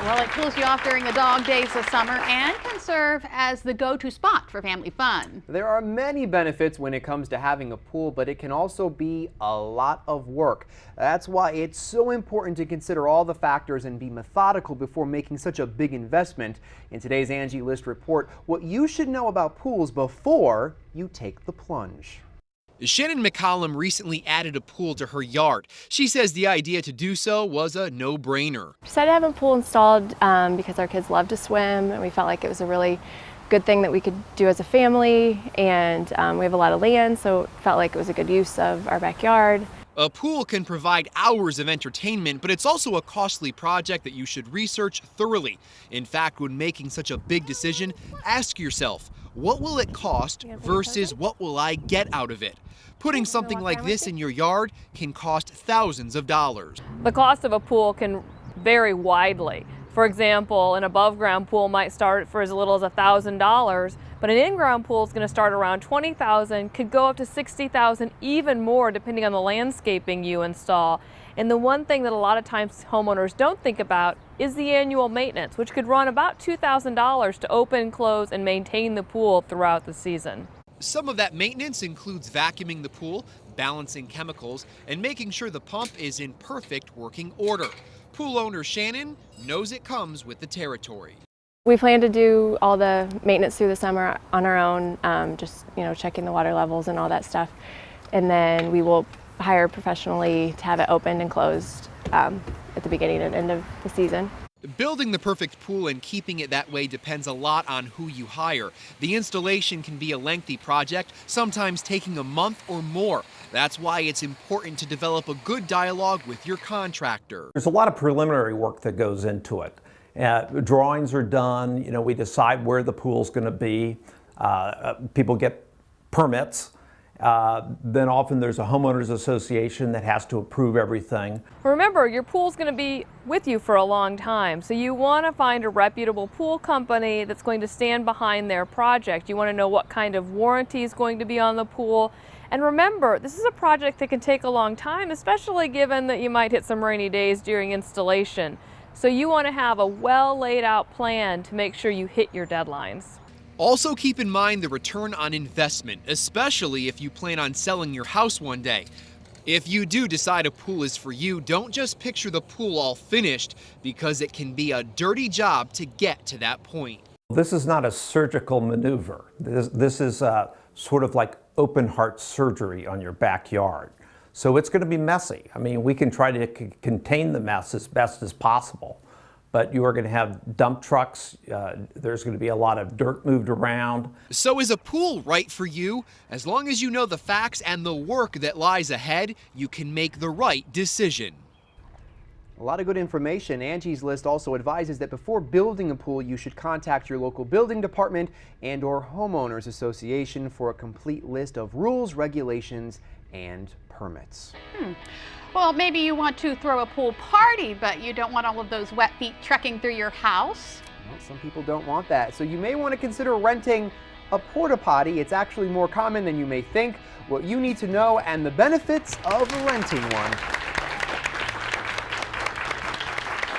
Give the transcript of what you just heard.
Well, it cools you off during the dog days of summer and can serve as the go-to spot for family fun. There are many benefits when it comes to having a pool, but it can also be a lot of work. That's why it's so important to consider all the factors and be methodical before making such a big investment. In today's Angie List report, what you should know about pools before you take the plunge. Shannon McCollum recently added a pool to her yard. She says the idea to do so was a no-brainer. Decided to have a pool installed because our kids love to swim, and we felt like it was a really good thing that we could do as a family, and we have a lot of land, so it felt like it was a good use of our backyard. A pool can provide hours of entertainment, but it's also a costly project that you should research thoroughly. In fact, when making such a big decision, ask yourself, what will it cost versus what will I get out of it? Putting something like this in your yard can cost thousands of dollars. The cost of a pool can vary widely. For example, an above-ground pool might start for as little as $1,000, but an in-ground pool is going to start around $20,000, could go up to $60,000, even more depending on the landscaping you install. And the one thing that a lot of times homeowners don't think about is the annual maintenance, which could run about $2,000 to open, close, and maintain the pool throughout the season. Some of that maintenance includes vacuuming the pool, balancing chemicals, and making sure the pump is in perfect working order. Pool owner Shannon knows it comes with the territory. We plan to do all the maintenance through the summer on our own, just checking the water levels and all that stuff. And then we will hire professionally to have it opened and closed at the beginning and end of the season. Building the perfect pool and keeping it that way depends a lot on who you hire. The installation can be a lengthy project, sometimes taking a month or more. That's why it's important to develop a good dialogue with your contractor. There's a lot of preliminary work that goes into it. Drawings are done, we decide where the pool's going to be. People get permits. Then often there's a homeowners association that has to approve everything. Remember, your pool's going to be with you for a long time, so you want to find a reputable pool company that's going to stand behind their project. You want to know what kind of warranty is going to be on the pool. And remember, this is a project that can take a long time, especially given that you might hit some rainy days during installation. So you want to have a well laid out plan to make sure you hit your deadlines. Also keep in mind the return on investment, especially if you plan on selling your house one day. If you do decide a pool is for you, don't just picture the pool all finished, because it can be a dirty job to get to that point. This is not a surgical maneuver. This is sort of like open heart surgery on your backyard. So it's going to be messy. I mean, we can try to contain the mess as best as possible. But you are going to have dump trucks, there's going to be a lot of dirt moved around. So is a pool right for you? As long as you know the facts and the work that lies ahead, you can make the right decision. A lot of good information. Angie's List also advises that before building a pool, you should contact your local building department and/or homeowners association for a complete list of rules, regulations, and permits. Well, maybe you want to throw a pool party, but you don't want all of those wet feet trekking through your house. Well, some people don't want that, so you may want to consider renting a porta potty. It's actually more common than you may think. What you need to know and the benefits of renting one